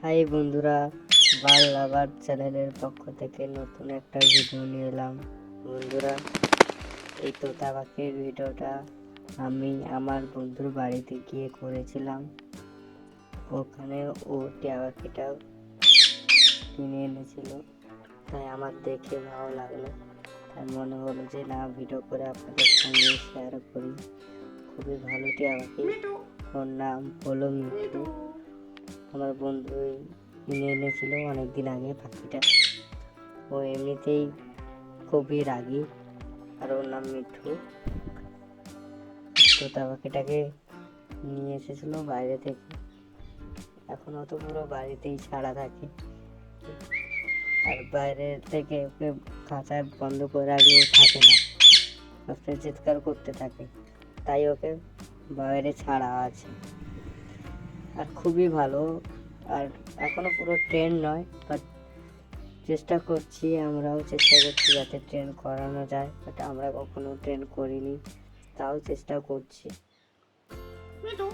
High বন্ধুরা, বাল লাভার চ্যানেলের পক্ষ থেকে নতুন একটা ভিডিও নিয়ে এলাম। বন্ধুরা, এই তোতা পাখির ভিডিওটা আমি আমার বন্ধুর বাড়িতে গিয়ে করেছিলাম। ওখানে ও টিয়া পাখিটা কিনে এনেছিল, তাই আমার দেখে ভালো লাগলো। তাই মনে হলো যে না, ভিডিও করে আপনাদের সঙ্গে শেয়ার করি। খুবই ভালো টিয়া পাখি, ওর নাম হলো মিঠু। আমার বন্ধু কিনে এনেছিল অনেকদিন আগে পাখিটা। ও এমনিতেই খুবই রাগী, আর ওর নাম মিঠু। তোতা পাখিটাকে নিয়ে এসেছিল বাইরে থেকে, এখনো তো পুরো বাড়িতেই ছাড়া থাকে, আর বাইরে থেকে ওকে খাঁচায় বন্ধ করে রাখলেও থাকে না, সবসময় চিৎকার করতে থাকে, তাই ওকে বাইরে ছাড়া আছে। আর খুবই ভালো, আর এখনো পুরো ট্রেন নয়, বাট আমরাও চেষ্টা করছি যাতে ট্রেন করানো যায়, বাট আমরা কখনো ট্রেন করিনি, তাও চেষ্টা করছি।